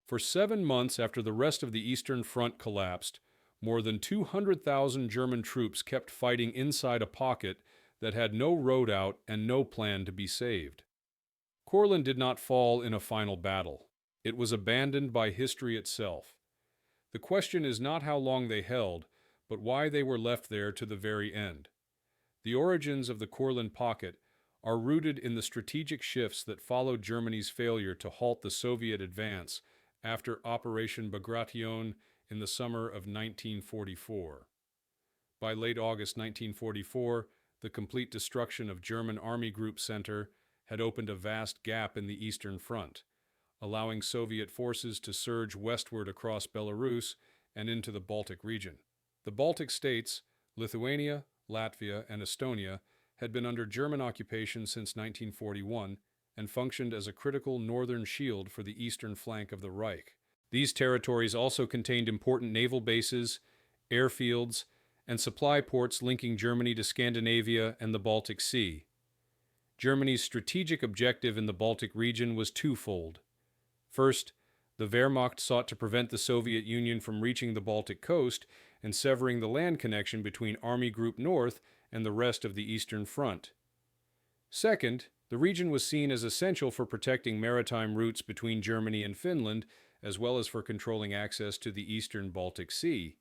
For 7 months after the rest of the Eastern Front collapsed, more than 200,000 German troops kept fighting inside a pocket that had no road out and no plan to be saved. Courland did not fall in a final battle. It was abandoned by history itself. The question is not how long they held, but why they were left there to the very end. The origins of the Courland pocket are rooted in the strategic shifts that followed Germany's failure to halt the Soviet advance after Operation Bagration in the summer of 1944. By late August 1944, the complete destruction of German Army Group Center had opened a vast gap in the Eastern Front, allowing Soviet forces to surge westward across Belarus and into the Baltic region. The Baltic states, Lithuania, Latvia, and Estonia, had been under German occupation since 1941 and functioned as a critical northern shield for the eastern flank of the Reich. These territories also contained important naval bases, airfields, and supply ports linking Germany to Scandinavia and the Baltic Sea. Germany's strategic objective in the Baltic region was twofold. First, the Wehrmacht sought to prevent the Soviet Union from reaching the Baltic coast and severing the land connection between Army Group North and the rest of the Eastern Front. Second, the region was seen as essential for protecting maritime routes between Germany and Finland, as well as for controlling access to the eastern Baltic Sea.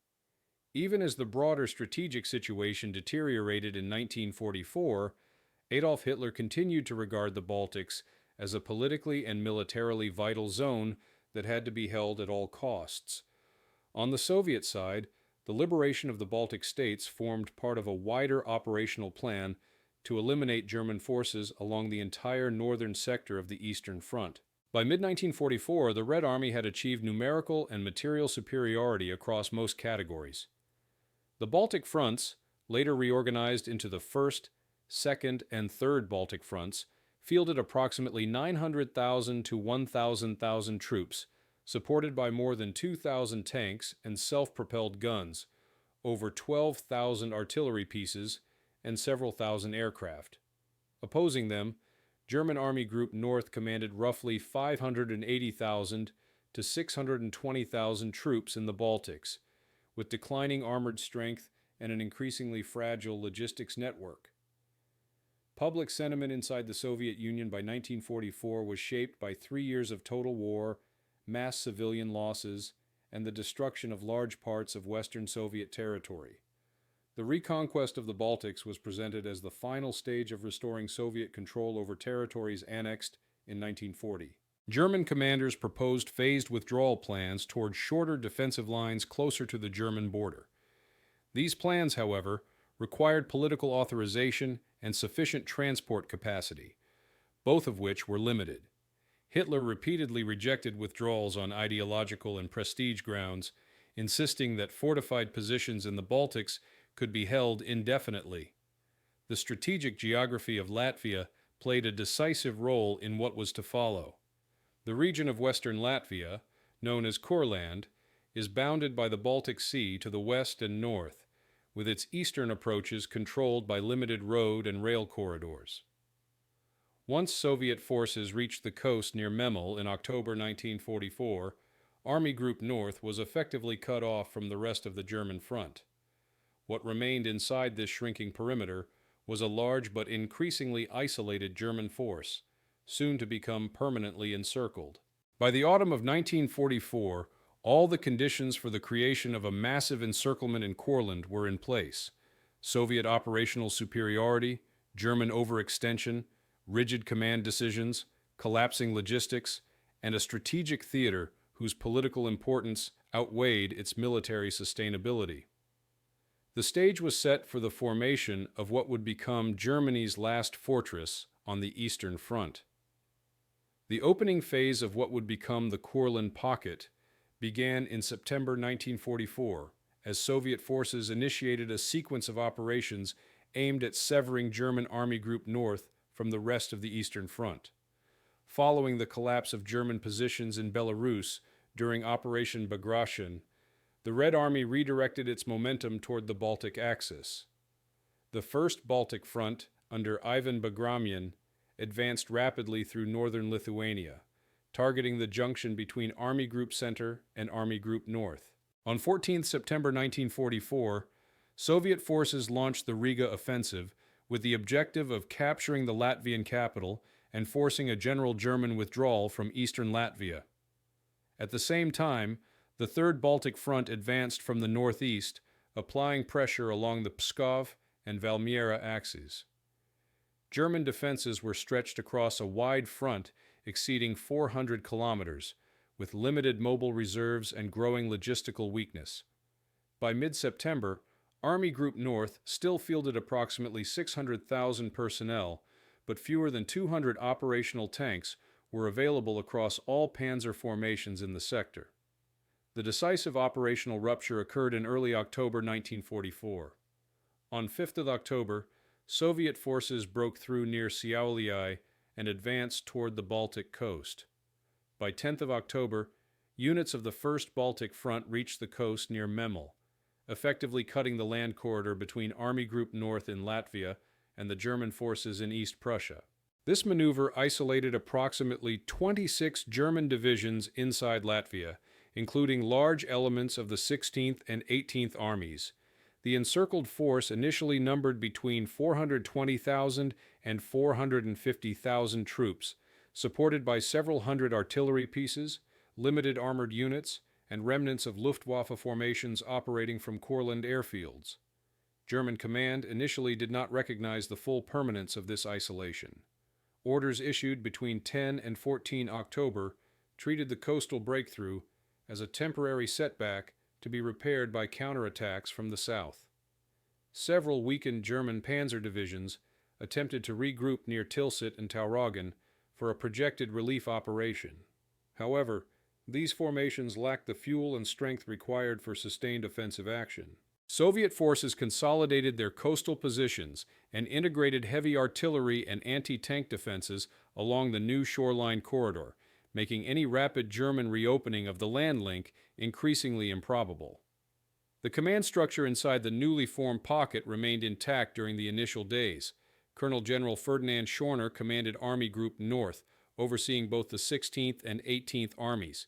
Even as the broader strategic situation deteriorated in 1944, Adolf Hitler continued to regard the Baltics as a politically and militarily vital zone that had to be held at all costs. On the Soviet side, the liberation of the Baltic states formed part of a wider operational plan to eliminate German forces along the entire northern sector of the Eastern Front. By mid-1944, the Red Army had achieved numerical and material superiority across most categories. The Baltic fronts, later reorganized into the 1st, 2nd, and 3rd Baltic fronts, fielded approximately 900,000 to 1,000 troops, supported by more than 2,000 tanks and self-propelled guns, over 12,000 artillery pieces, and several thousand aircraft. Opposing them, German Army Group North commanded roughly 580,000 to 620,000 troops in the Baltics, with declining armored strength and an increasingly fragile logistics network. Public sentiment inside the Soviet Union by 1944 was shaped by 3 years of total war, mass civilian losses, and the destruction of large parts of Western Soviet territory. The reconquest of the Baltics was presented as the final stage of restoring Soviet control over territories annexed in 1940. German commanders proposed phased withdrawal plans toward shorter defensive lines closer to the German border. These plans, however, required political authorization and sufficient transport capacity, both of which were limited. Hitler repeatedly rejected withdrawals on ideological and prestige grounds, insisting that fortified positions in the Baltics could be held indefinitely. The strategic geography of Latvia played a decisive role in what was to follow. The region of western Latvia, known as Courland, is bounded by the Baltic Sea to the west and north, with its eastern approaches controlled by limited road and rail corridors. Once Soviet forces reached the coast near Memel in October 1944, Army Group North was effectively cut off from the rest of the German front. What remained inside this shrinking perimeter was a large but increasingly isolated German force, soon to become permanently encircled. By the autumn of 1944, all the conditions for the creation of a massive encirclement in Courland were in place. Soviet operational superiority, German overextension, rigid command decisions, collapsing logistics, and a strategic theater whose political importance outweighed its military sustainability. The stage was set for the formation of what would become Germany's last fortress on the Eastern Front. The opening phase of what would become the Courland Pocket began in September 1944, as Soviet forces initiated a sequence of operations aimed at severing German Army Group North from the rest of the Eastern Front. Following the collapse of German positions in Belarus during Operation Bagration, the Red Army redirected its momentum toward the Baltic Axis. The First Baltic Front, under Ivan Bagration, advanced rapidly through northern Lithuania, targeting the junction between Army Group Center and Army Group North. On 14 September 1944, Soviet forces launched the Riga offensive with the objective of capturing the Latvian capital and forcing a general German withdrawal from eastern Latvia. At the same time, the Third Baltic Front advanced from the northeast, applying pressure along the Pskov and Valmiera axes. German defenses were stretched across a wide front exceeding 400 kilometers, with limited mobile reserves and growing logistical weakness. By mid-September, Army Group North still fielded approximately 600,000 personnel, but fewer than 200 operational tanks were available across all panzer formations in the sector. The decisive operational rupture occurred in early October 1944. On 5th of October, Soviet forces broke through near Šiauliai and advanced toward the Baltic coast. By 10th of October, units of the 1st Baltic Front reached the coast near Memel, effectively cutting the land corridor between Army Group North in Latvia and the German forces in East Prussia. This maneuver isolated approximately 26 German divisions inside Latvia, including large elements of the 16th and 18th Armies. The encircled force initially numbered between 420,000 and 450,000 troops, supported by several hundred artillery pieces, limited armored units, and remnants of Luftwaffe formations operating from Courland airfields. German command initially did not recognize the full permanence of this isolation. Orders issued between 10 and 14 October treated the coastal breakthrough as a temporary setback to be repaired by counterattacks from the south. Several weakened German panzer divisions attempted to regroup near Tilsit and Tauroggen for a projected relief operation. However, these formations lacked the fuel and strength required for sustained offensive action. Soviet forces consolidated their coastal positions and integrated heavy artillery and anti-tank defenses along the new shoreline corridor, making any rapid German reopening of the land link increasingly improbable. The command structure inside the newly formed pocket remained intact during the initial days. Colonel General Ferdinand Schorner commanded Army Group North, overseeing both the 16th and 18th Armies.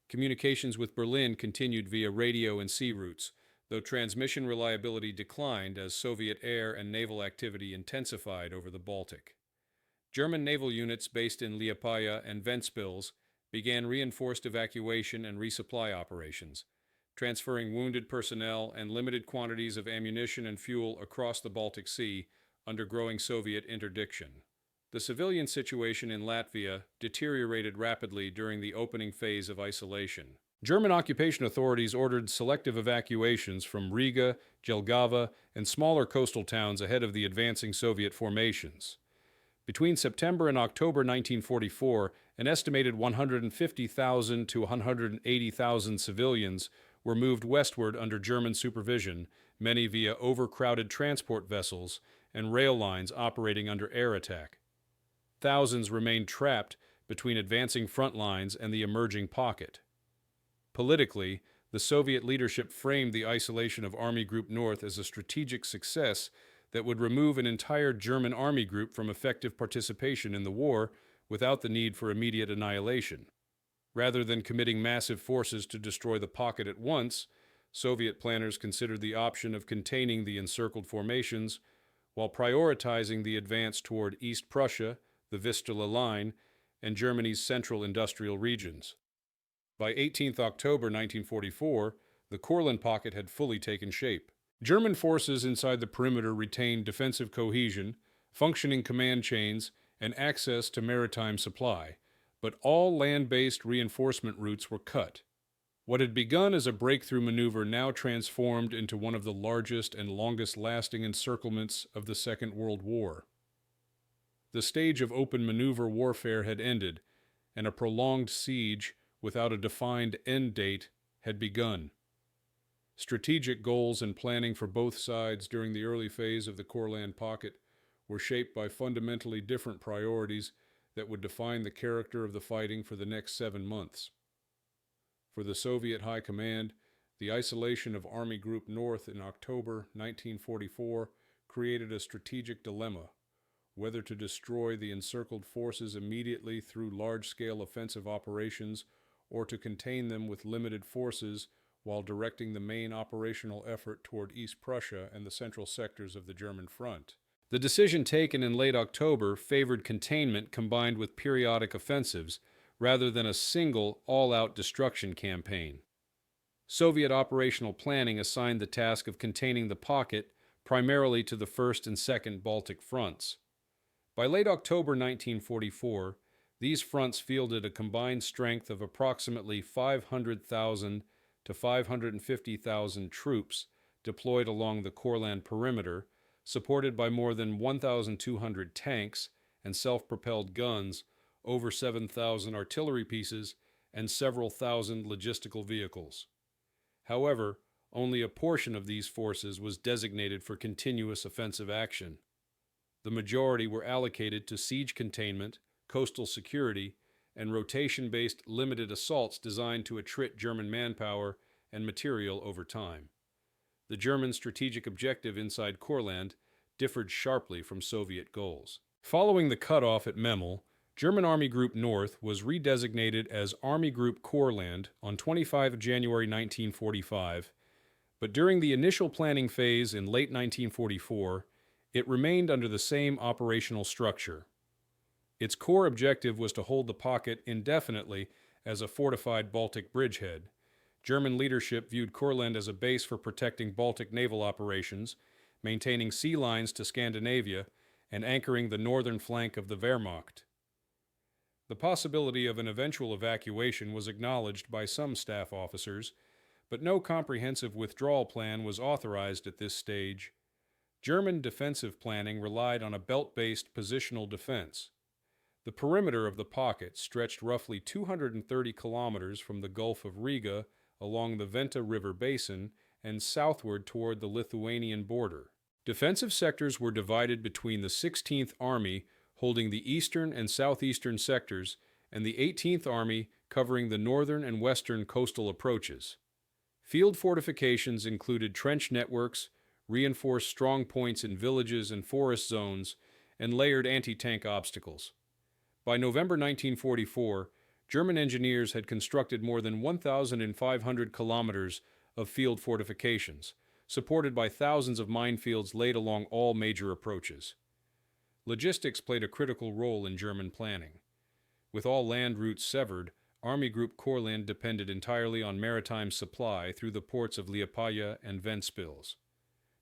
Communications with Berlin continued via radio and sea routes, though transmission reliability declined as Soviet air and naval activity intensified over the Baltic. German naval units based in Liepaja and Ventspils began reinforced evacuation and resupply operations, transferring wounded personnel and limited quantities of ammunition and fuel across the Baltic Sea under growing Soviet interdiction. The civilian situation in Latvia deteriorated rapidly during the opening phase of isolation. German occupation authorities ordered selective evacuations from Riga, Jelgava, and smaller coastal towns ahead of the advancing Soviet formations. Between September and October 1944, an estimated 150,000 to 180,000 civilians were moved westward under German supervision, many via overcrowded transport vessels and rail lines operating under air attack. Thousands remained trapped between advancing front lines and the emerging pocket. Politically, the Soviet leadership framed the isolation of Army Group North as a strategic success that would remove an entire German army group from effective participation in the war without the need for immediate annihilation. Rather than committing massive forces to destroy the pocket at once, Soviet planners considered the option of containing the encircled formations while prioritizing the advance toward East Prussia, the Vistula Line, and Germany's central industrial regions. By 18 October 1944, the Courland pocket had fully taken shape. German forces inside the perimeter retained defensive cohesion, functioning command chains, and access to maritime supply, but all land-based reinforcement routes were cut. What had begun as a breakthrough maneuver now transformed into one of the largest and longest-lasting encirclements of the Second World War. The stage of open maneuver warfare had ended, and a prolonged siege without a defined end date had begun. Strategic goals and planning for both sides during the early phase of the Courland pocket were shaped by fundamentally different priorities that would define the character of the fighting for the next 7 months. For the Soviet High Command, the isolation of Army Group North in October 1944 created a strategic dilemma. whether to destroy the encircled forces immediately through large-scale offensive operations or to contain them with limited forces while directing the main operational effort toward East Prussia and the central sectors of the German front. The decision taken in late October favored containment combined with periodic offensives, rather than a single, all-out destruction campaign. Soviet operational planning assigned the task of containing the pocket primarily to the First and Second Baltic fronts. By late October 1944, these fronts fielded a combined strength of approximately 500,000 to 550,000 troops deployed along the Courland perimeter, supported by more than 1,200 tanks and self-propelled guns, over 7,000 artillery pieces, and several thousand logistical vehicles. However, only a portion of these forces was designated for continuous offensive action. The majority were allocated to siege containment, coastal security, and rotation-based limited assaults designed to attrit German manpower and material over time. The German strategic objective inside Courland differed sharply from Soviet goals. Following the cutoff at Memel, German Army Group North was redesignated as Army Group Courland on 25 January 1945, but during the initial planning phase in late 1944, it remained under the same operational structure. Its core objective was to hold the pocket indefinitely as a fortified Baltic bridgehead. German leadership viewed Kurland as a base for protecting Baltic naval operations, maintaining sea lines to Scandinavia, and anchoring the northern flank of the Wehrmacht. The possibility of an eventual evacuation was acknowledged by some staff officers, but no comprehensive withdrawal plan was authorized at this stage. German defensive planning relied on a belt-based positional defense. The perimeter of the pocket stretched roughly 230 kilometers from the Gulf of Riga along the Venta River basin and southward toward the Lithuanian border. Defensive sectors were divided between the 16th Army, holding the eastern and southeastern sectors, and the 18th Army covering the northern and western coastal approaches. Field fortifications included trench networks, reinforced strong points in villages and forest zones, and layered anti-tank obstacles. By November 1944, German engineers had constructed more than 1,500 kilometers of field fortifications, supported by thousands of minefields laid along all major approaches. Logistics played a critical role in German planning. With all land routes severed, Army Group Courland depended entirely on maritime supply through the ports of Liepaja and Ventspils.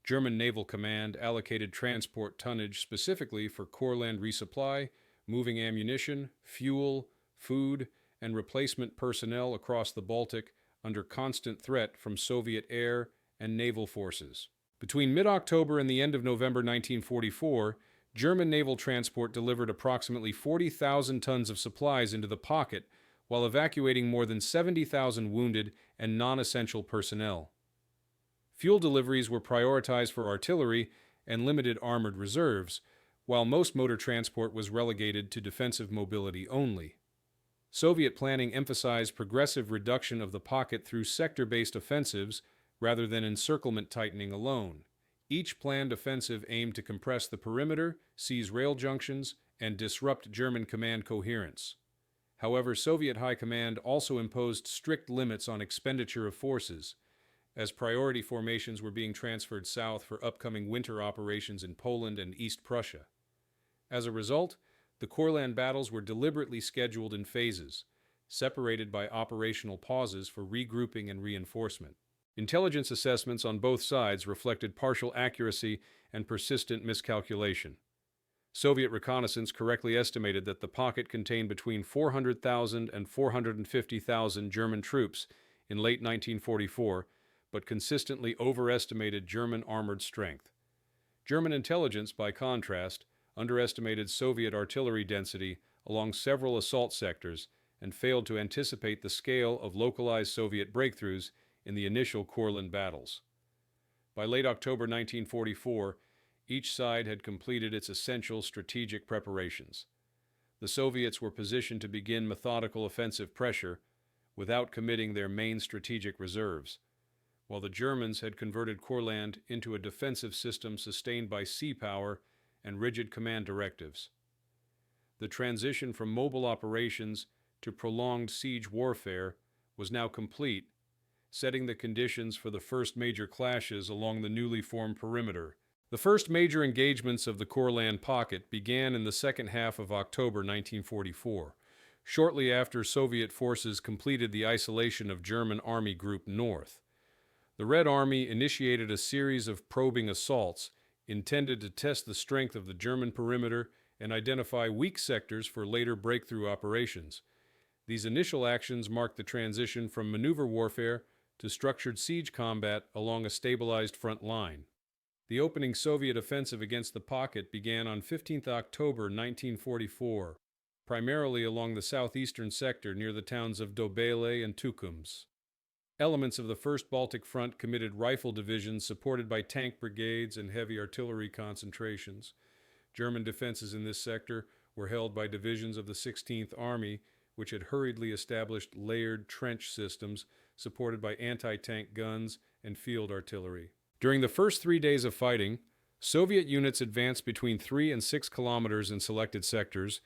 German Naval Command allocated transport tonnage specifically for Courland resupply, moving ammunition, fuel, food, and replacement personnel across the Baltic under constant threat from Soviet air and naval forces. Between mid-October and the end of November 1944, German naval transport delivered approximately 40,000 tons of supplies into the pocket while evacuating more than 70,000 wounded and non-essential personnel. Fuel deliveries were prioritized for artillery and limited armored reserves, while most motor transport was relegated to defensive mobility only. Soviet planning emphasized progressive reduction of the pocket through sector-based offensives rather than encirclement tightening alone. Each planned offensive aimed to compress the perimeter, seize rail junctions, and disrupt German command coherence. However, Soviet High Command also imposed strict limits on expenditure of forces, as priority formations were being transferred south for upcoming winter operations in Poland and East Prussia. As a result, the Courland battles were deliberately scheduled in phases, separated by operational pauses for regrouping and reinforcement. Intelligence assessments on both sides reflected partial accuracy and persistent miscalculation. Soviet reconnaissance correctly estimated that the pocket contained between 400,000 and 450,000 German troops in late 1944, but consistently overestimated German armored strength. German intelligence, by contrast, underestimated Soviet artillery density along several assault sectors and failed to anticipate the scale of localized Soviet breakthroughs in the initial Courland battles. By late October 1944, each side had completed its essential strategic preparations. The Soviets were positioned to begin methodical offensive pressure without committing their main strategic reserves, while the Germans had converted Courland into a defensive system sustained by sea power and rigid command directives. The transition from mobile operations to prolonged siege warfare was now complete, setting the conditions for the first major clashes along the newly formed perimeter. The first major engagements of the Courland pocket began in the second half of October 1944, shortly after Soviet forces completed the isolation of German Army Group North. The Red Army initiated a series of probing assaults intended to test the strength of the German perimeter and identify weak sectors for later breakthrough operations. These initial actions marked the transition from maneuver warfare to structured siege combat along a stabilized front line. The opening Soviet offensive against the pocket began on 15 October 1944, primarily along the southeastern sector near the towns of Dobele and Tukums. Elements of the 1st Baltic Front committed rifle divisions supported by tank brigades and heavy artillery concentrations. German defenses in this sector were held by divisions of the 16th Army, which had hurriedly established layered trench systems supported by anti-tank guns and field artillery. During the first 3 days of fighting, Soviet units advanced between 3 and 6 kilometers in selected sectors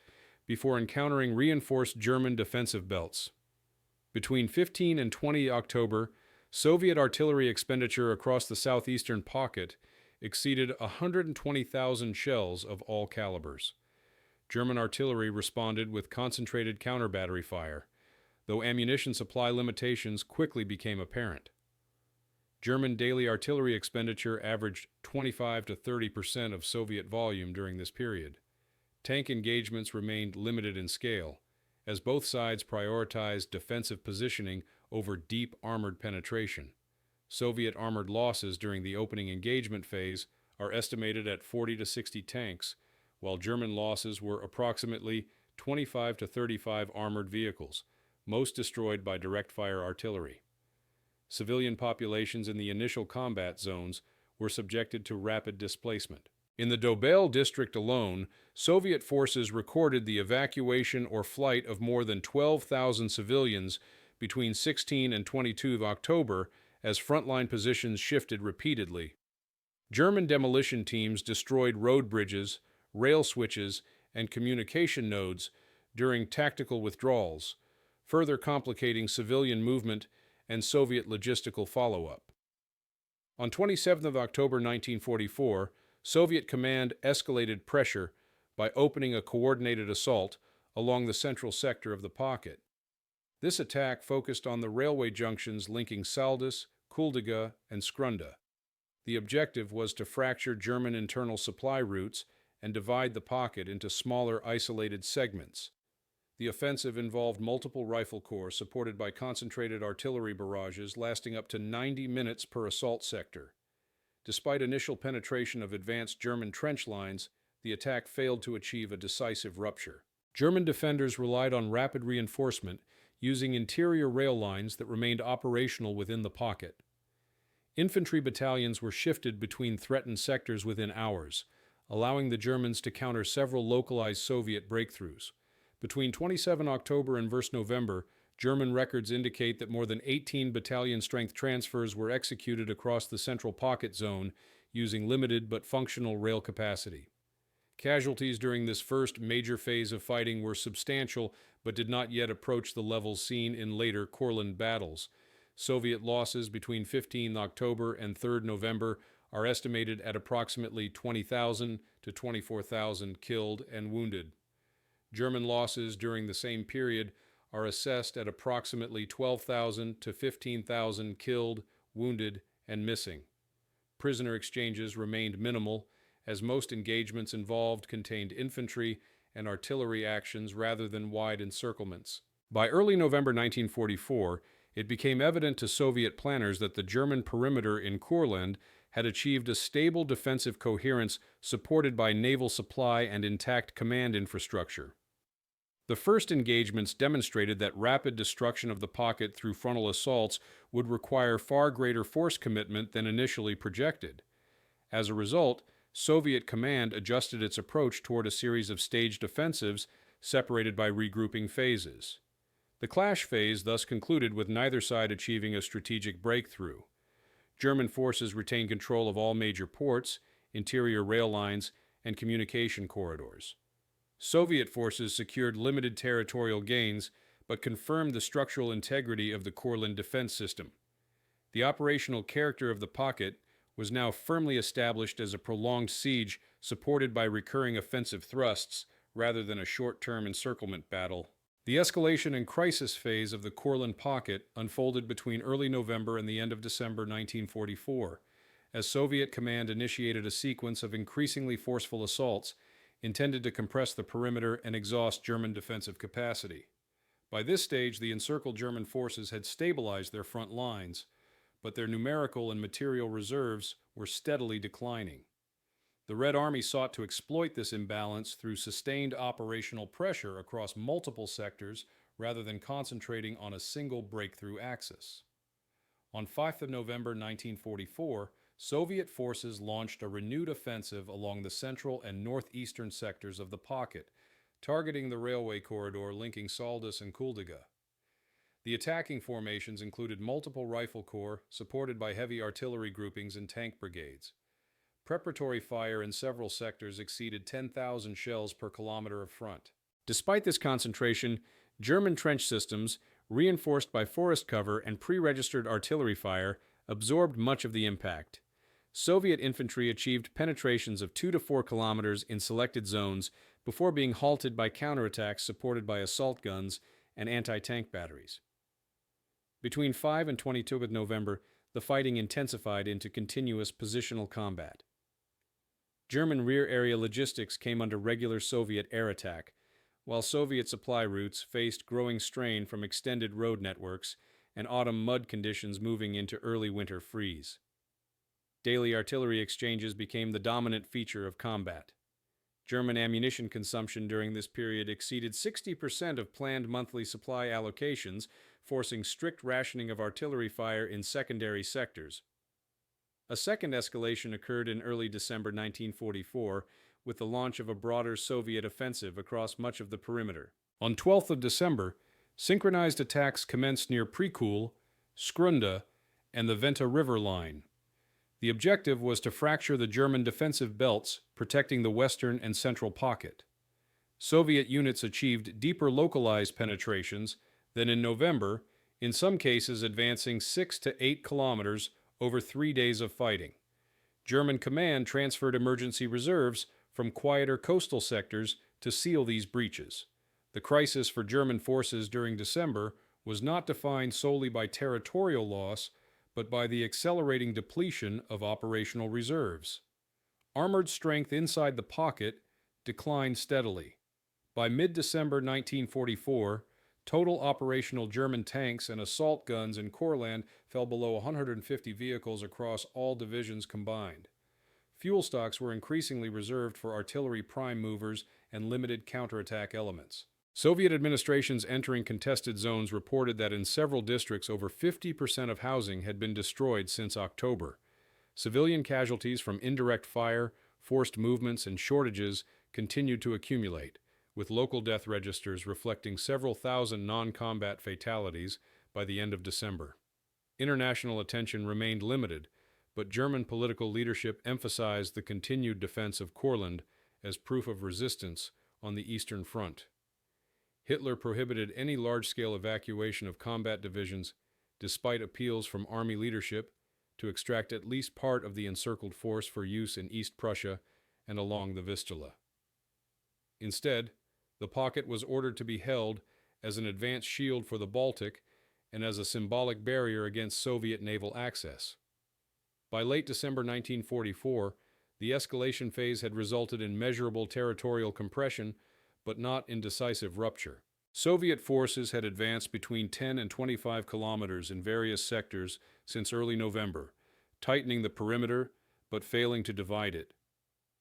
before encountering reinforced German defensive belts. Between 15 and 20 October, Soviet artillery expenditure across the southeastern pocket exceeded 120,000 shells of all calibers. German artillery responded with concentrated counter-battery fire, though ammunition supply limitations quickly became apparent. German daily artillery expenditure averaged 25 to 30% of Soviet volume during this period. Tank engagements remained limited in scale, as both sides prioritized defensive positioning over deep armored penetration. Soviet armored losses during the opening engagement phase are estimated at 40 to 60 tanks, while German losses were approximately 25 to 35 armored vehicles, most destroyed by direct-fire artillery. Civilian populations in the initial combat zones were subjected to rapid displacement. In the Dobele district alone, Soviet forces recorded the evacuation or flight of more than 12,000 civilians between 16 and 22 October as frontline positions shifted repeatedly. German demolition teams destroyed road bridges, rail switches, and communication nodes during tactical withdrawals, further complicating civilian movement and Soviet logistical follow-up. On 27 October 1944, Soviet command escalated pressure by opening a coordinated assault along the central sector of the pocket. This attack focused on the railway junctions linking Saldus, Kuldiga, and Skrunda. The objective was to fracture German internal supply routes and divide the pocket into smaller, isolated segments. The offensive involved multiple rifle corps supported by concentrated artillery barrages lasting up to 90 minutes per assault sector. Despite initial penetration of advanced German trench lines, the attack failed to achieve a decisive rupture. German defenders relied on rapid reinforcement using interior rail lines that remained operational within the pocket. Infantry battalions were shifted between threatened sectors within hours, allowing the Germans to counter several localized Soviet breakthroughs. Between 27 October and 1 November, German records indicate that more than 18 battalion-strength transfers were executed across the central pocket zone using limited but functional rail capacity. Casualties during this first major phase of fighting were substantial but did not yet approach the levels seen in later Courland battles. Soviet losses between 15 October and 3 November are estimated at approximately 20,000 to 24,000 killed and wounded. German losses during the same period are assessed at approximately 12,000 to 15,000 killed, wounded, and missing. Prisoner exchanges remained minimal, as most engagements involved contained infantry and artillery actions rather than wide encirclements. By early November 1944, it became evident to Soviet planners that the German perimeter in Courland had achieved a stable defensive coherence supported by naval supply and intact command infrastructure. The first engagements demonstrated that rapid destruction of the pocket through frontal assaults would require far greater force commitment than initially projected. As a result, Soviet command adjusted its approach toward a series of staged offensives separated by regrouping phases. The clash phase thus concluded with neither side achieving a strategic breakthrough. German forces retained control of all major ports, interior rail lines, and communication corridors. Soviet forces secured limited territorial gains, but confirmed the structural integrity of the Courland defense system. The operational character of the pocket was now firmly established as a prolonged siege supported by recurring offensive thrusts rather than a short-term encirclement battle. The escalation and crisis phase of the Courland pocket unfolded between early November and the end of December 1944, as Soviet command initiated a sequence of increasingly forceful assaults intended to compress the perimeter and exhaust German defensive capacity. By this stage, the encircled German forces had stabilized their front lines, but their numerical and material reserves were steadily declining. The Red Army sought to exploit this imbalance through sustained operational pressure across multiple sectors rather than concentrating on a single breakthrough axis. On 5 November 1944, Soviet forces launched a renewed offensive along the central and northeastern sectors of the pocket, targeting the railway corridor linking Saldus and Kuldiga. The attacking formations included multiple rifle corps supported by heavy artillery groupings and tank brigades. Preparatory fire in several sectors exceeded 10,000 shells per kilometer of front. Despite this concentration, German trench systems, reinforced by forest cover and pre-registered artillery fire, absorbed much of the impact. Soviet infantry achieved penetrations of 2 to 4 kilometers in selected zones before being halted by counterattacks supported by assault guns and anti-tank batteries. Between 5 and 22 November, the fighting intensified into continuous positional combat. German rear area logistics came under regular Soviet air attack, while Soviet supply routes faced growing strain from extended road networks and autumn mud conditions moving into early winter freeze. Daily artillery exchanges became the dominant feature of combat. German ammunition consumption during this period exceeded 60% of planned monthly supply allocations, forcing strict rationing of artillery fire in secondary sectors. A second escalation occurred in early December 1944 with the launch of a broader Soviet offensive across much of the perimeter. On 12th December, synchronized attacks commenced near Prikul, Skrunda, and the Venta River line. The objective was to fracture the German defensive belts protecting the western and central pocket. Soviet units achieved deeper localized penetrations than in November, in some cases advancing 6 to 8 kilometers over 3 days of fighting. German command transferred emergency reserves from quieter coastal sectors to seal these breaches. The crisis for German forces during December was not defined solely by territorial loss, but by the accelerating depletion of operational reserves. Armored strength inside the pocket declined steadily. By mid-December 1944, total operational German tanks and assault guns in Courland fell below 150 vehicles across all divisions combined. Fuel stocks were increasingly reserved for artillery prime movers and limited counterattack elements. Soviet administrations entering contested zones reported that in several districts over 50% of housing had been destroyed since October. Civilian casualties from indirect fire, forced movements, and shortages continued to accumulate, with local death registers reflecting several thousand non-combat fatalities by the end of December. International attention remained limited, but German political leadership emphasized the continued defense of Courland as proof of resistance on the Eastern Front. Hitler prohibited any large-scale evacuation of combat divisions, despite appeals from army leadership to extract at least part of the encircled force for use in East Prussia and along the Vistula. Instead, the pocket was ordered to be held as an advanced shield for the Baltic and as a symbolic barrier against Soviet naval access. By late December 1944, the escalation phase had resulted in measurable territorial compression, but not in decisive rupture. Soviet forces had advanced between 10 and 25 kilometers in various sectors since early November, tightening the perimeter but failing to divide it.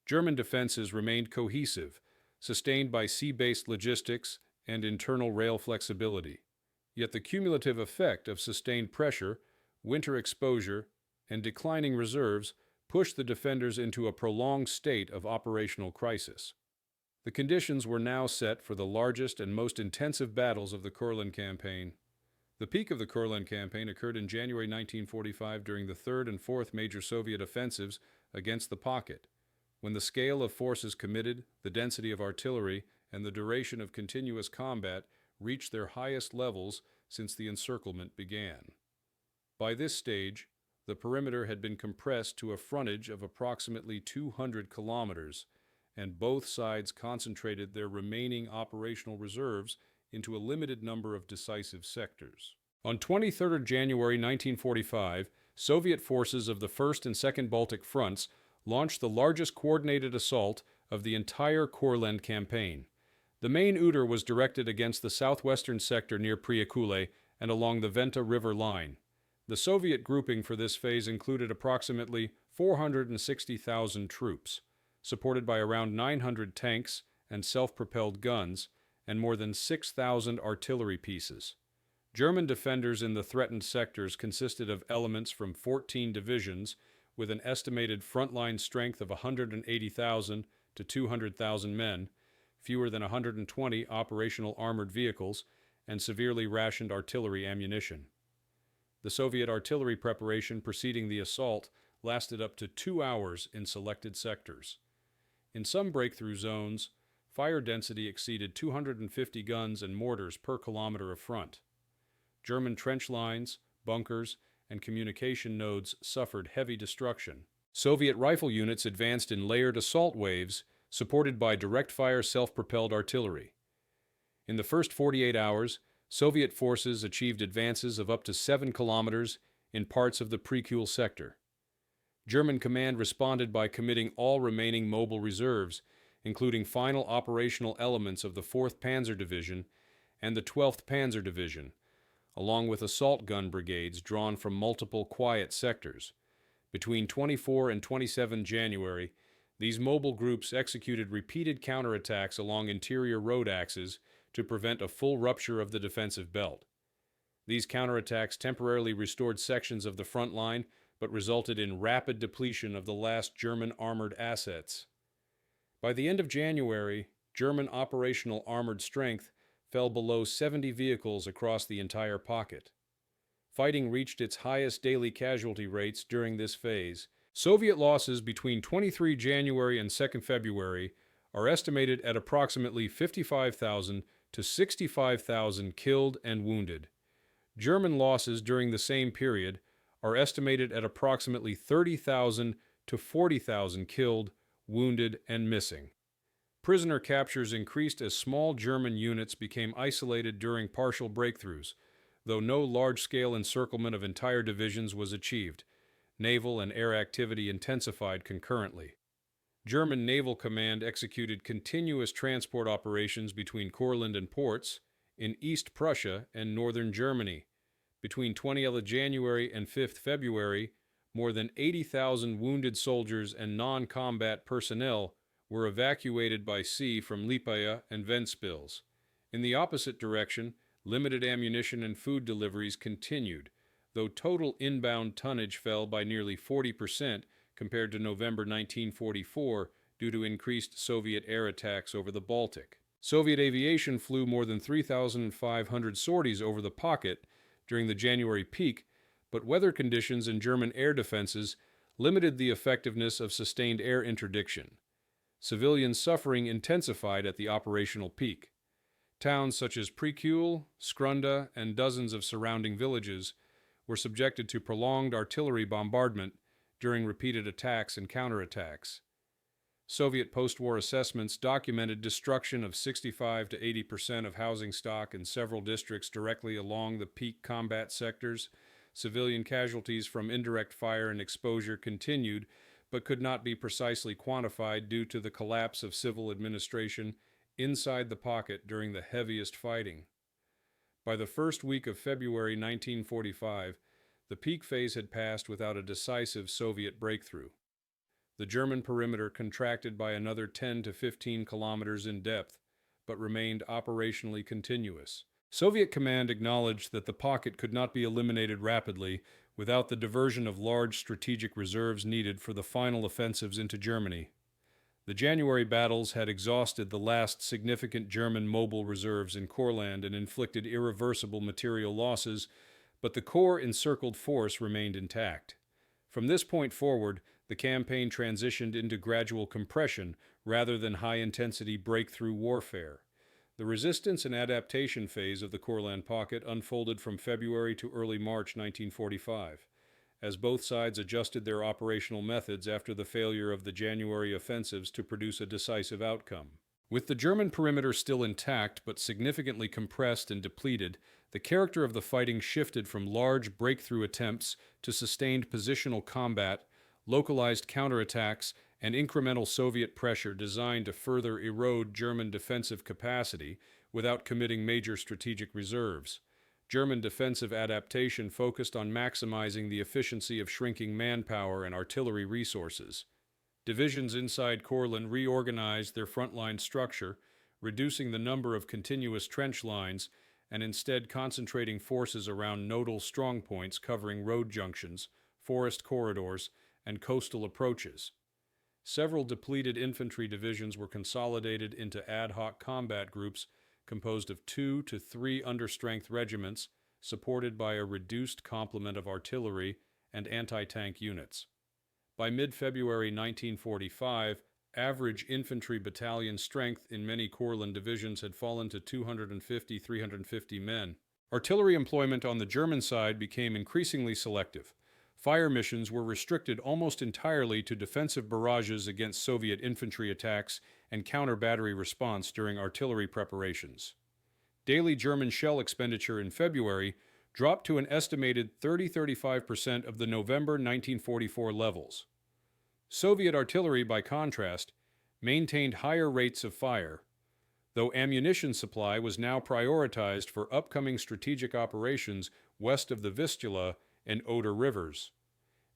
German defenses remained cohesive, sustained by sea-based logistics and internal rail flexibility. Yet the cumulative effect of sustained pressure, winter exposure, and declining reserves pushed the defenders into a prolonged state of operational crisis. The conditions were now set for the largest and most intensive battles of the Courland campaign. The peak of the Courland campaign occurred in January 1945 during the third and fourth major Soviet offensives against the pocket, when the scale of forces committed, the density of artillery, and the duration of continuous combat reached their highest levels since the encirclement began. By this stage, the perimeter had been compressed to a frontage of approximately 200 kilometers, and both sides concentrated their remaining operational reserves into a limited number of decisive sectors. On 23 January 1945, Soviet forces of the 1st and 2nd Baltic Fronts launched the largest coordinated assault of the entire Courland campaign. The main order was directed against the southwestern sector near Priekule and along the Venta River line. The Soviet grouping for this phase included approximately 460,000 troops, supported by around 900 tanks and self-propelled guns, and more than 6,000 artillery pieces. German defenders in the threatened sectors consisted of elements from 14 divisions, with an estimated frontline strength of 180,000 to 200,000 men, fewer than 120 operational armored vehicles, and severely rationed artillery ammunition. The Soviet artillery preparation preceding the assault lasted up to 2 hours in selected sectors. In some breakthrough zones, fire density exceeded 250 guns and mortars per kilometer of front. German trench lines, bunkers, and communication nodes suffered heavy destruction. Soviet rifle units advanced in layered assault waves, supported by direct-fire self-propelled artillery. In the first 48 hours, Soviet forces achieved advances of up to 7 kilometers in parts of the Priekule sector. German command responded by committing all remaining mobile reserves, including final operational elements of the 4th Panzer Division and the 12th Panzer Division, along with assault gun brigades drawn from multiple quiet sectors. Between 24 and 27 January, these mobile groups executed repeated counterattacks along interior road axes to prevent a full rupture of the defensive belt. These counterattacks temporarily restored sections of the front line, but resulted in rapid depletion of the last German armored assets. By the end of January, German operational armored strength fell below 70 vehicles across the entire pocket. Fighting reached its highest daily casualty rates during this phase. Soviet losses between 23 January and 2 February are estimated at approximately 55,000 to 65,000 killed and wounded. German losses during the same period are estimated at approximately 30,000 to 40,000 killed, wounded, and missing. Prisoner captures increased as small German units became isolated during partial breakthroughs, though no large-scale encirclement of entire divisions was achieved. Naval and air activity intensified concurrently. German Naval Command executed continuous transport operations between Courland and ports in East Prussia and northern Germany. Between 20th January and 5th February, more than 80,000 wounded soldiers and non-combat personnel were evacuated by sea from Liepāja and Ventspils. In the opposite direction, limited ammunition and food deliveries continued, though total inbound tonnage fell by nearly 40% compared to November 1944 due to increased Soviet air attacks over the Baltic. Soviet aviation flew more than 3,500 sorties over the pocket during the January peak, but weather conditions and German air defenses limited the effectiveness of sustained air interdiction. Civilian suffering intensified at the operational peak. Towns such as Priekule, Skrunda, and dozens of surrounding villages were subjected to prolonged artillery bombardment during repeated attacks and counterattacks. Soviet post-war assessments documented destruction of 65 to 80% of housing stock in several districts directly along the peak combat sectors. Civilian casualties from indirect fire and exposure continued, but could not be precisely quantified due to the collapse of civil administration inside the pocket during the heaviest fighting. By the first week of February 1945, the peak phase had passed without a decisive Soviet breakthrough. The German perimeter contracted by another 10 to 15 kilometers in depth, but remained operationally continuous. Soviet command acknowledged that the pocket could not be eliminated rapidly without the diversion of large strategic reserves needed for the final offensives into Germany. The January battles had exhausted the last significant German mobile reserves in Courland and inflicted irreversible material losses, but the core encircled force remained intact. From this point forward, the campaign transitioned into gradual compression rather than high-intensity breakthrough warfare. The resistance and adaptation phase of the Courland pocket unfolded from February to early March 1945, as both sides adjusted their operational methods after the failure of the January offensives to produce a decisive outcome. With the German perimeter still intact but significantly compressed and depleted, the character of the fighting shifted from large breakthrough attempts to sustained positional combat, localized counterattacks, and incremental Soviet pressure designed to further erode German defensive capacity without committing major strategic reserves. German defensive adaptation focused on maximizing the efficiency of shrinking manpower and artillery resources. Divisions inside Courland reorganized their frontline structure, reducing the number of continuous trench lines and instead concentrating forces around nodal strongpoints covering road junctions, forest corridors, and coastal approaches. Several depleted infantry divisions were consolidated into ad hoc combat groups composed of 2 to 3 understrength regiments, supported by a reduced complement of artillery and anti-tank units. By mid-February 1945, average infantry battalion strength in many Courland divisions had fallen to 250-350 men. Artillery employment on the German side became increasingly selective. Fire missions were restricted almost entirely to defensive barrages against Soviet infantry attacks and counter-battery response during artillery preparations. Daily German shell expenditure in February dropped to an estimated 30-35% of the November 1944 levels. Soviet artillery, by contrast, maintained higher rates of fire, though ammunition supply was now prioritized for upcoming strategic operations west of the Vistula and Oder rivers.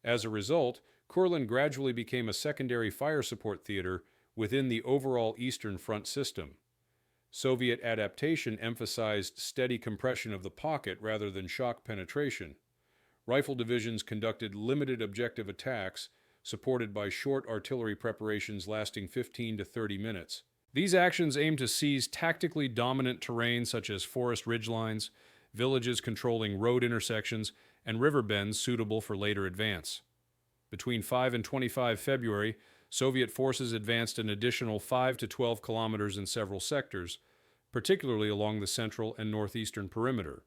As a result, Kurland gradually became a secondary fire support theater within the overall Eastern Front system. Soviet adaptation emphasized steady compression of the pocket rather than shock penetration. Rifle divisions conducted limited objective attacks, supported by short artillery preparations lasting 15 to 30 minutes. These actions aimed to seize tactically dominant terrain such as forest ridgelines, villages controlling road intersections, and river bends suitable for later advance. Between 5 and 25 February, Soviet forces advanced an additional 5 to 12 kilometers in several sectors, particularly along the central and northeastern perimeter.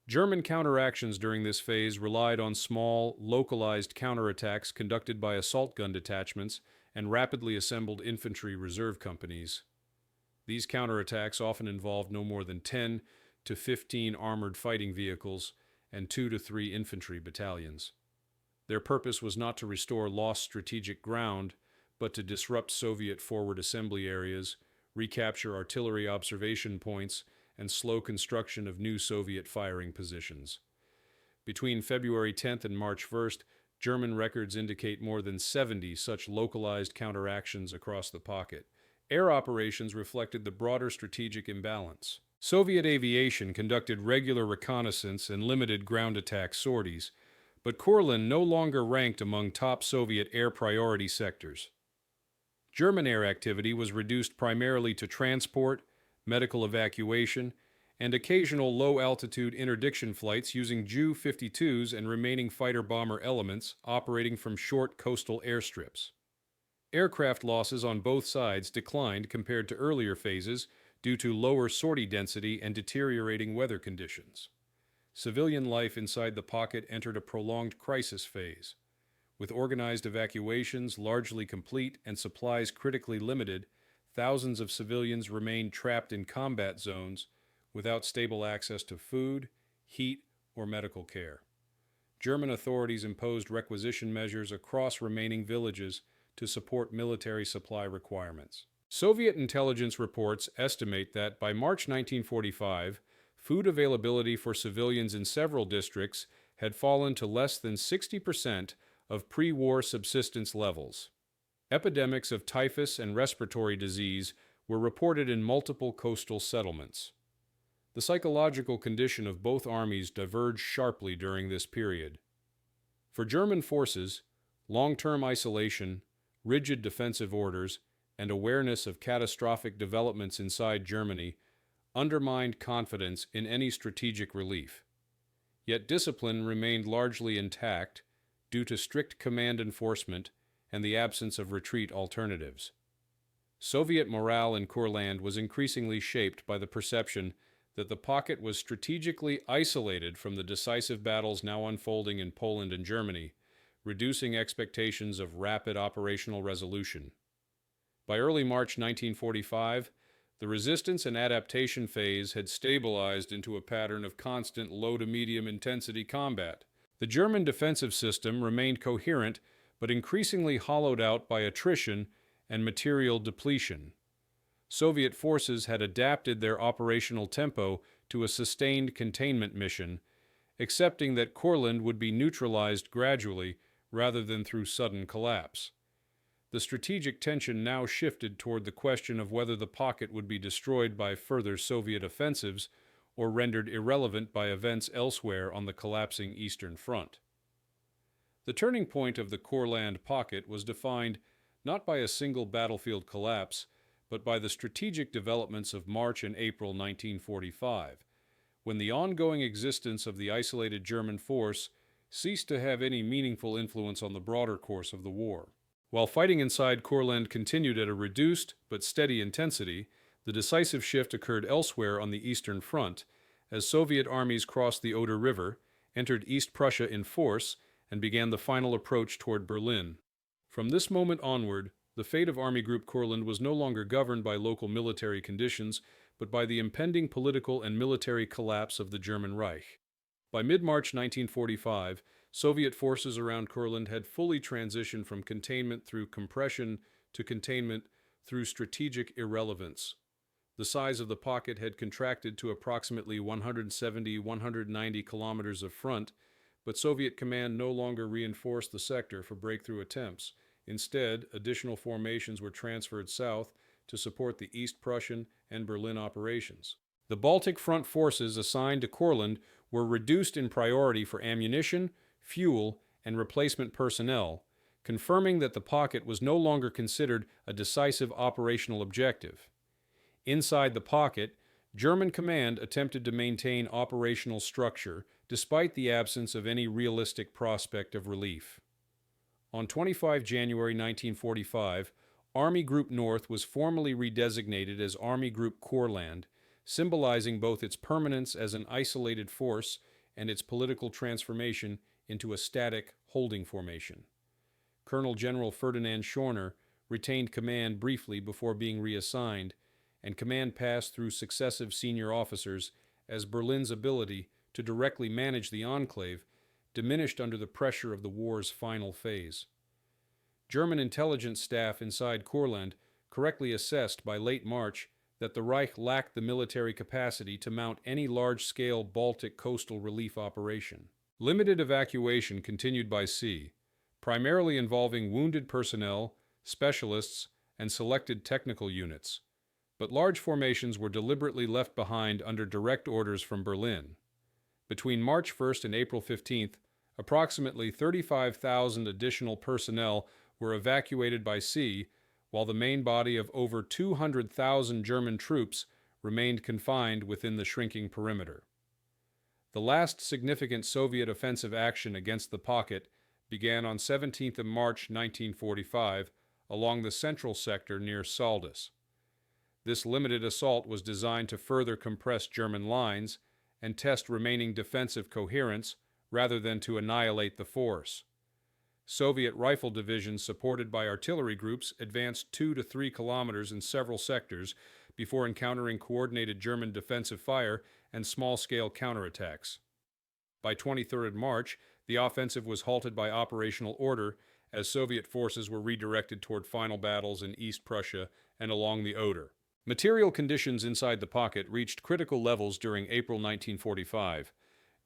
German counteractions during this phase relied on small, localized counterattacks conducted by assault gun detachments and rapidly assembled infantry reserve companies. These counterattacks often involved no more than 10 to 15 armored fighting vehicles and 2 to 3 infantry battalions. Their purpose was not to restore lost strategic ground, but to disrupt Soviet forward assembly areas, recapture artillery observation points, and slow construction of new Soviet firing positions. Between February 10th and March 1st, German records indicate more than 70 such localized counteractions across the pocket. Air operations reflected the broader strategic imbalance. Soviet aviation conducted regular reconnaissance and limited ground attack sorties, but Courland no longer ranked among top Soviet air priority sectors. German air activity was reduced primarily to transport, medical evacuation, and occasional low-altitude interdiction flights using Ju-52s and remaining fighter-bomber elements operating from short coastal airstrips. Aircraft losses on both sides declined compared to earlier phases due to lower sortie density and deteriorating weather conditions. Civilian life inside the pocket entered a prolonged crisis phase. With organized evacuations largely complete and supplies critically limited, thousands of civilians remained trapped in combat zones without stable access to food, heat, or medical care. German authorities imposed requisition measures across remaining villages to support military supply requirements. Soviet intelligence reports estimate that by March 1945, food availability for civilians in several districts had fallen to less than 60% of pre-war subsistence levels. Epidemics of typhus and respiratory disease were reported in multiple coastal settlements. The psychological condition of both armies diverged sharply during this period. For German forces, long-term isolation, rigid defensive orders, and awareness of catastrophic developments inside Germany undermined confidence in any strategic relief. Yet discipline remained largely intact, due to strict command enforcement and the absence of retreat alternatives. Soviet morale in Courland was increasingly shaped by the perception that the pocket was strategically isolated from the decisive battles now unfolding in Poland and Germany, reducing expectations of rapid operational resolution. By early March 1945, the resistance and adaptation phase had stabilized into a pattern of constant low to medium intensity combat. The German defensive system remained coherent, but increasingly hollowed out by attrition and material depletion. Soviet forces had adapted their operational tempo to a sustained containment mission, accepting that Courland would be neutralized gradually rather than through sudden collapse. The strategic tension now shifted toward the question of whether the pocket would be destroyed by further Soviet offensives or rendered irrelevant by events elsewhere on the collapsing Eastern Front. The turning point of the Courland pocket was defined not by a single battlefield collapse, but by the strategic developments of March and April 1945, when the ongoing existence of the isolated German force ceased to have any meaningful influence on the broader course of the war. While fighting inside Courland continued at a reduced but steady intensity, the decisive shift occurred elsewhere on the Eastern Front, as Soviet armies crossed the Oder River, entered East Prussia in force, and began the final approach toward Berlin. From this moment onward, the fate of Army Group Courland was no longer governed by local military conditions, but by the impending political and military collapse of the German Reich. By mid-March 1945, Soviet forces around Courland had fully transitioned from containment through compression to containment through strategic irrelevance. The size of the pocket had contracted to approximately 170-190 kilometers of front, but Soviet command no longer reinforced the sector for breakthrough attempts. Instead, additional formations were transferred south to support the East Prussian and Berlin operations. The Baltic Front forces assigned to Courland were reduced in priority for ammunition, fuel, and replacement personnel, confirming that the pocket was no longer considered a decisive operational objective. Inside the pocket, German command attempted to maintain operational structure despite the absence of any realistic prospect of relief. On 25 January 1945, Army Group North was formally redesignated as Army Group Courland, symbolizing both its permanence as an isolated force and its political transformation into a static holding formation. Colonel General Ferdinand Schorner retained command briefly before being reassigned, and command passed through successive senior officers as Berlin's ability to directly manage the enclave diminished under the pressure of the war's final phase. German intelligence staff inside Courland correctly assessed by late March that the Reich lacked the military capacity to mount any large-scale Baltic coastal relief operation. Limited evacuation continued by sea, primarily involving wounded personnel, specialists, and selected technical units, but large formations were deliberately left behind under direct orders from Berlin. Between March 1st and April 15th, approximately 35,000 additional personnel were evacuated by sea, while the main body of over 200,000 German troops remained confined within the shrinking perimeter. The last significant Soviet offensive action against the pocket began on 17th of March 1945 along the central sector near Saldus. This limited assault was designed to further compress German lines and test remaining defensive coherence rather than to annihilate the force. Soviet rifle divisions supported by artillery groups advanced 2 to 3 kilometers in several sectors before encountering coordinated German defensive fire and small-scale counterattacks. By 23rd March, the offensive was halted by operational order as Soviet forces were redirected toward final battles in East Prussia and along the Oder. Material conditions inside the pocket reached critical levels during April 1945.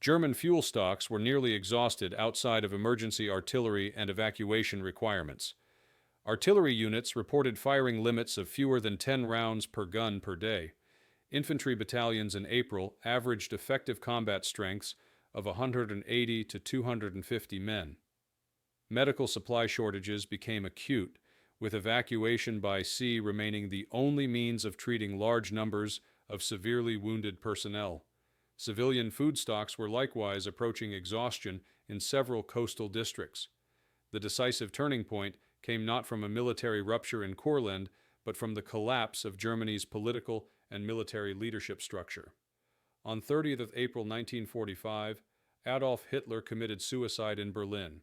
German fuel stocks were nearly exhausted outside of emergency artillery and evacuation requirements. Artillery units reported firing limits of fewer than 10 rounds per gun per day. Infantry battalions in April averaged effective combat strengths of 180 to 250 men. Medical supply shortages became acute, with evacuation by sea remaining the only means of treating large numbers of severely wounded personnel. Civilian food stocks were likewise approaching exhaustion in several coastal districts. The decisive turning point came not from a military rupture in Courland, but from the collapse of Germany's political and military leadership structure. On 30th of April 1945, Adolf Hitler committed suicide in Berlin.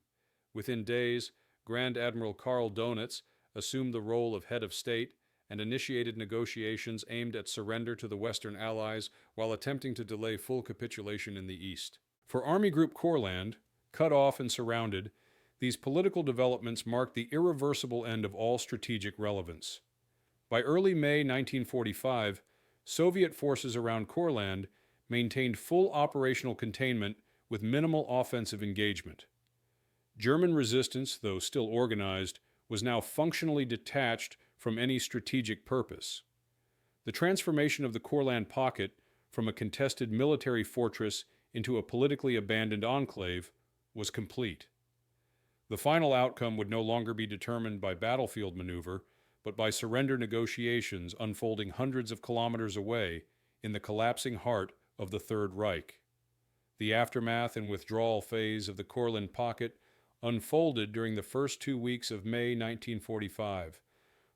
Within days, Grand Admiral Karl Donitz assumed the role of head of state and initiated negotiations aimed at surrender to the Western Allies while attempting to delay full capitulation in the East. For Army Group Courland, cut off and surrounded, these political developments marked the irreversible end of all strategic relevance. By early May 1945, Soviet forces around Courland maintained full operational containment with minimal offensive engagement. German resistance, though still organized, was now functionally detached from any strategic purpose. The transformation of the Courland pocket from a contested military fortress into a politically abandoned enclave was complete. The final outcome would no longer be determined by battlefield maneuver, but by surrender negotiations unfolding hundreds of kilometers away in the collapsing heart of the Third Reich. The aftermath and withdrawal phase of the Courland pocket unfolded during the first 2 weeks of May 1945,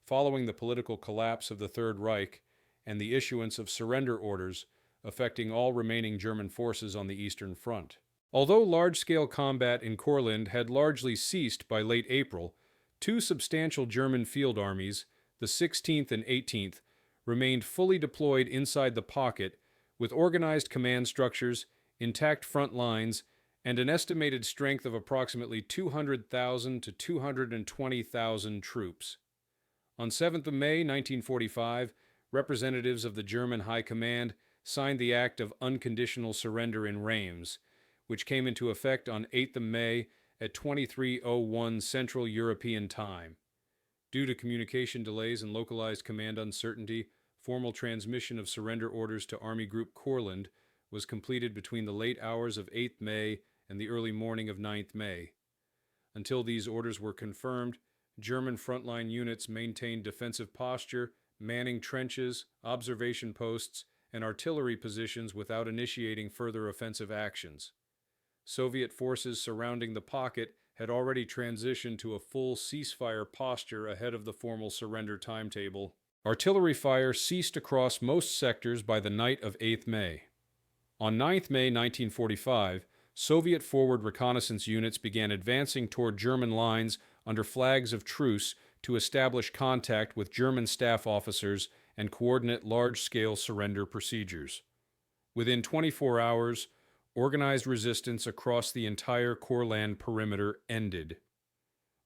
following the political collapse of the Third Reich and the issuance of surrender orders affecting all remaining German forces on the Eastern Front. Although large-scale combat in Courland had largely ceased by late April, two substantial German field armies, the 16th and 18th, remained fully deployed inside the pocket with organized command structures, intact front lines, and an estimated strength of approximately 200,000 to 220,000 troops. On 7th of May 1945, representatives of the German High Command signed the Act of Unconditional Surrender in Reims, which came into effect on 8th of May at 23:01 Central European Time. Due to communication delays and localized command uncertainty, formal transmission of surrender orders to Army Group Courland was completed between the late hours of 8th May and the early morning of 9th May. Until these orders were confirmed, German frontline units maintained defensive posture, manning trenches, observation posts, and artillery positions without initiating further offensive actions. Soviet forces surrounding the pocket had already transitioned to a full ceasefire posture ahead of the formal surrender timetable. Artillery fire ceased across most sectors by the night of 8th May. On 9th May 1945, Soviet forward reconnaissance units began advancing toward German lines under flags of truce to establish contact with German staff officers and coordinate large-scale surrender procedures. Within 24 hours, organized resistance across the entire Courland perimeter ended.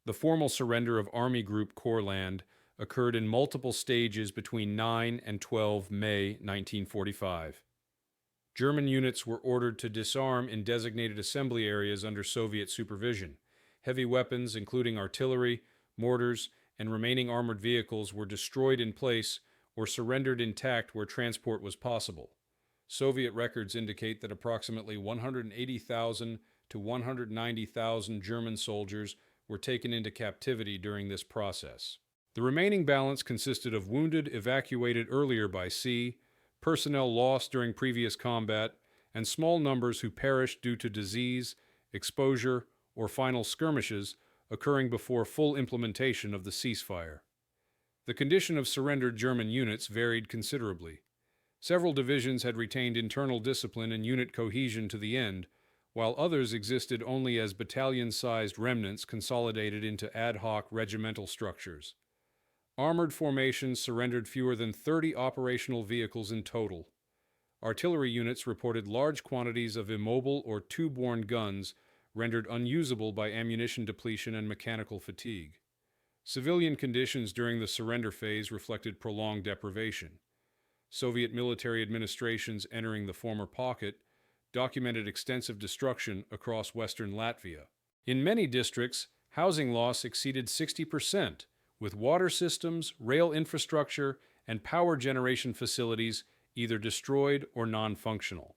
The formal surrender of Army Group Courland occurred in multiple stages between 9 and 12 May 1945. German units were ordered to disarm in designated assembly areas under Soviet supervision. Heavy weapons, including artillery, mortars, and remaining armored vehicles, were destroyed in place or surrendered intact where transport was possible. Soviet records indicate that approximately 180,000 to 190,000 German soldiers were taken into captivity during this process. The remaining balance consisted of wounded evacuated earlier by sea, personnel lost during previous combat, and small numbers who perished due to disease, exposure, or final skirmishes occurring before full implementation of the ceasefire. The condition of surrendered German units varied considerably. Several divisions had retained internal discipline and unit cohesion to the end, while others existed only as battalion-sized remnants consolidated into ad hoc regimental structures. Armored formations surrendered fewer than 30 operational vehicles in total. Artillery units reported large quantities of immobile or tube-borne guns rendered unusable by ammunition depletion and mechanical fatigue. Civilian conditions during the surrender phase reflected prolonged deprivation. Soviet military administrations entering the former pocket documented extensive destruction across western Latvia. In many districts, housing loss exceeded 60%, with water systems, rail infrastructure, and power generation facilities either destroyed or non-functional.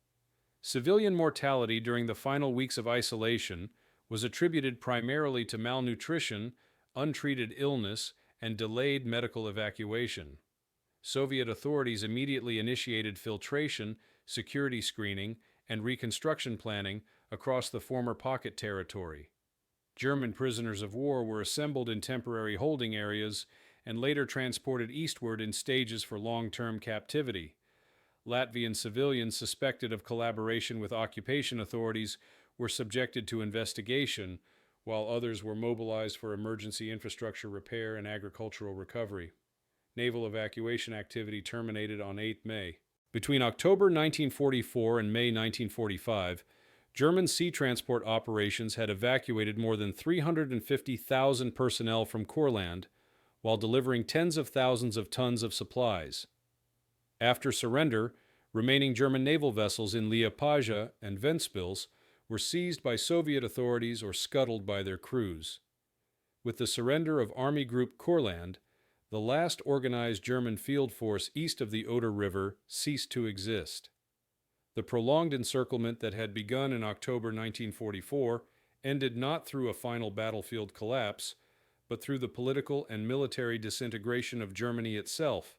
Civilian mortality during the final weeks of isolation was attributed primarily to malnutrition, untreated illness, and delayed medical evacuation. Soviet authorities immediately initiated filtration, security screening, and reconstruction planning across the former pocket territory. German prisoners of war were assembled in temporary holding areas and later transported eastward in stages for long-term captivity. Latvian civilians suspected of collaboration with occupation authorities were subjected to investigation, while others were mobilized for emergency infrastructure repair and agricultural recovery. Naval evacuation activity terminated on 8 May. Between October 1944 and May 1945, German sea transport operations had evacuated more than 350,000 personnel from Courland, while delivering tens of thousands of tons of supplies. After surrender, remaining German naval vessels in Liepaja and Ventspils were seized by Soviet authorities or scuttled by their crews. With the surrender of Army Group Courland, the last organized German field force east of the Oder River ceased to exist. The prolonged encirclement that had begun in October 1944 ended not through a final battlefield collapse, but through the political and military disintegration of Germany itself.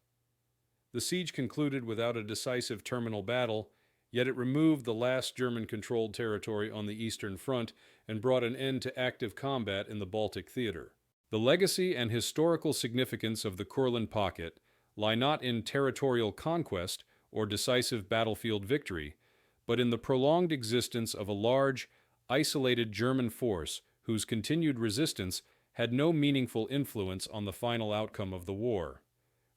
The siege concluded without a decisive terminal battle, yet it removed the last German-controlled territory on the Eastern Front and brought an end to active combat in the Baltic theater. The legacy and historical significance of the Kurland pocket lie not in territorial conquest or decisive battlefield victory, but in the prolonged existence of a large, isolated German force whose continued resistance had no meaningful influence on the final outcome of the war.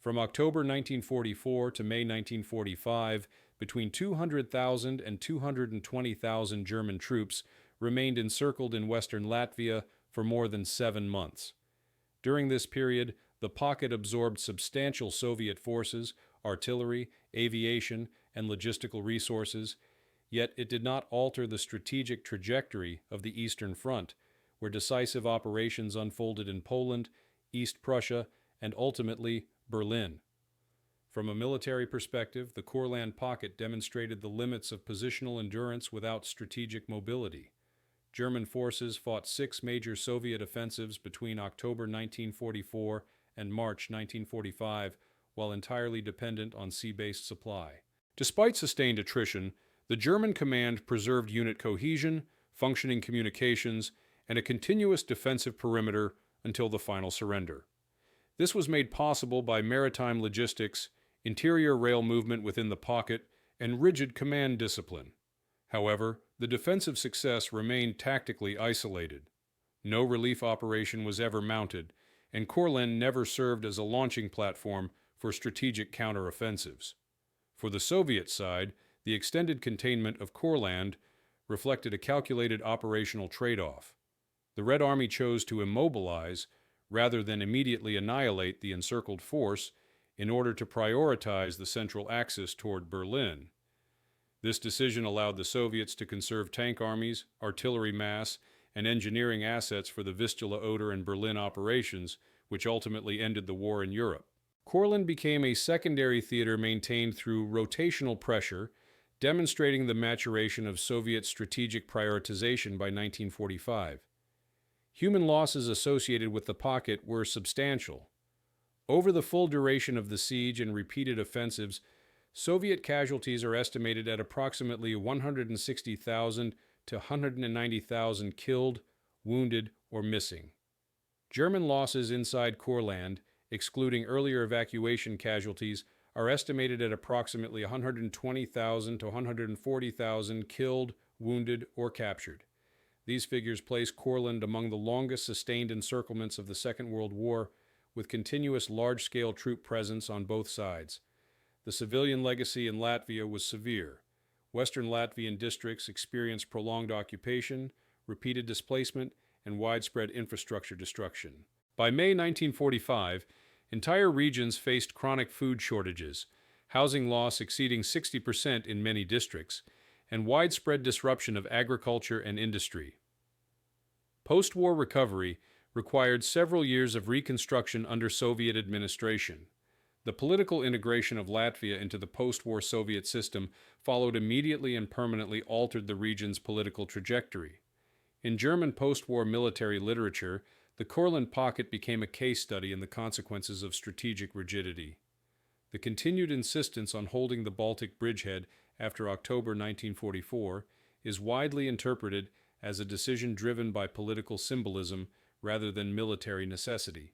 From October 1944 to May 1945, between 200,000 and 220,000 German troops remained encircled in western Latvia for more than 7 months. During this period, the pocket absorbed substantial Soviet forces, artillery, aviation, and logistical resources, yet it did not alter the strategic trajectory of the Eastern Front, where decisive operations unfolded in Poland, East Prussia, and ultimately Berlin. From a military perspective, the Courland pocket demonstrated the limits of positional endurance without strategic mobility. German forces fought 6 major Soviet offensives between October 1944 and March 1945, while entirely dependent on sea-based supply. Despite sustained attrition, the German command preserved unit cohesion, functioning communications, and a continuous defensive perimeter until the final surrender. This was made possible by maritime logistics, interior rail movement within the pocket, and rigid command discipline. However, the defensive success remained tactically isolated. No relief operation was ever mounted, and Courland never served as a launching platform for strategic counteroffensives. For the Soviet side, the extended containment of Courland reflected a calculated operational trade-off. The Red Army chose to immobilize, rather than immediately annihilate the encircled force, in order to prioritize the central axis toward Berlin. This decision allowed the Soviets to conserve tank armies, artillery mass, and engineering assets for the Vistula, Oder, and Berlin operations, which ultimately ended the war in Europe. Courland became a secondary theater maintained through rotational pressure, demonstrating the maturation of Soviet strategic prioritization by 1945. Human losses associated with the pocket were substantial. Over the full duration of the siege and repeated offensives, Soviet casualties are estimated at approximately 160,000 to 190,000 killed, wounded, or missing. German losses inside Courland, excluding earlier evacuation casualties, are estimated at approximately 120,000 to 140,000 killed, wounded, or captured. These figures place Courland among the longest sustained encirclements of the Second World War, with continuous large-scale troop presence on both sides. The civilian legacy in Latvia was severe. Western Latvian districts experienced prolonged occupation, repeated displacement, and widespread infrastructure destruction. By May 1945, entire regions faced chronic food shortages, housing loss exceeding 60% in many districts, and widespread disruption of agriculture and industry. Post-war recovery required several years of reconstruction under Soviet administration. The political integration of Latvia into the post-war Soviet system followed immediately and permanently altered the region's political trajectory. In German post-war military literature, the Courland pocket became a case study in the consequences of strategic rigidity. The continued insistence on holding the Baltic bridgehead after October 1944 is widely interpreted as a decision driven by political symbolism rather than military necessity.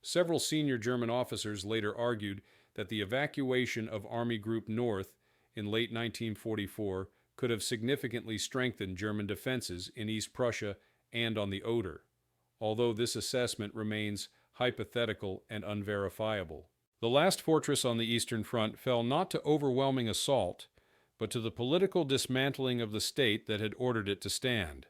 Several senior German officers later argued that the evacuation of Army Group North in late 1944 could have significantly strengthened German defenses in East Prussia and on the Oder, although this assessment remains hypothetical and unverifiable. The last fortress on the Eastern Front fell not to overwhelming assault, but to the political dismantling of the state that had ordered it to stand.